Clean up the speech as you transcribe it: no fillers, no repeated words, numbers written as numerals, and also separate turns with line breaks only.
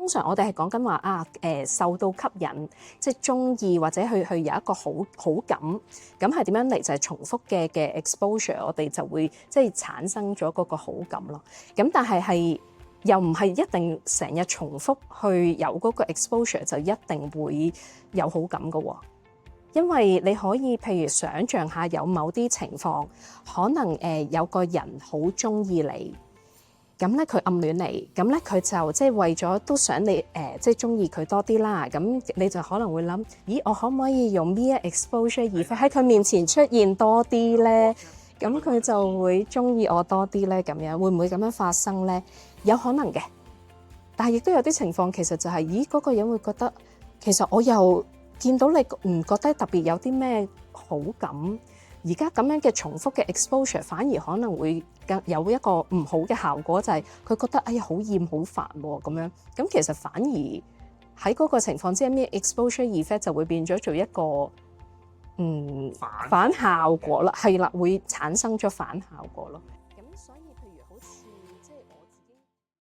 通常我哋係講緊話受到吸引，即係中意或者去有一個好感，咁係點樣嚟？就係重複嘅 exposure， 我哋就會即係產生咗嗰個好感咯。咁但係又唔係一定成日重複去有嗰個 exposure 就一定會有好感㗎喎。因為你可以譬如想像下有某啲情況，可能有個人好中意你。咁咧佢暗戀你，咁咧佢就即係為咗都想你即係中意佢多啲啦。咁你就可能會諗，咦，我可唔可以用 mere exposure effect喺佢面前出現多啲咧？咁佢就會中意我多啲咧。咁樣會唔會咁樣發生咧？有可能嘅，但係亦都有啲情況其實就係，咦，嗰個人會覺得其實我又見到你唔覺得特別有啲咩好感。而家咁樣嘅重複嘅 exposure 反而可能會有一個唔好嘅效果，就係佢覺得哎呀好厭好煩喎咁樣。咁其實反而喺嗰個情況之下，咩 exposure effect 就會變咗做一個反效果啦，係啦，會產生咗反效果咯。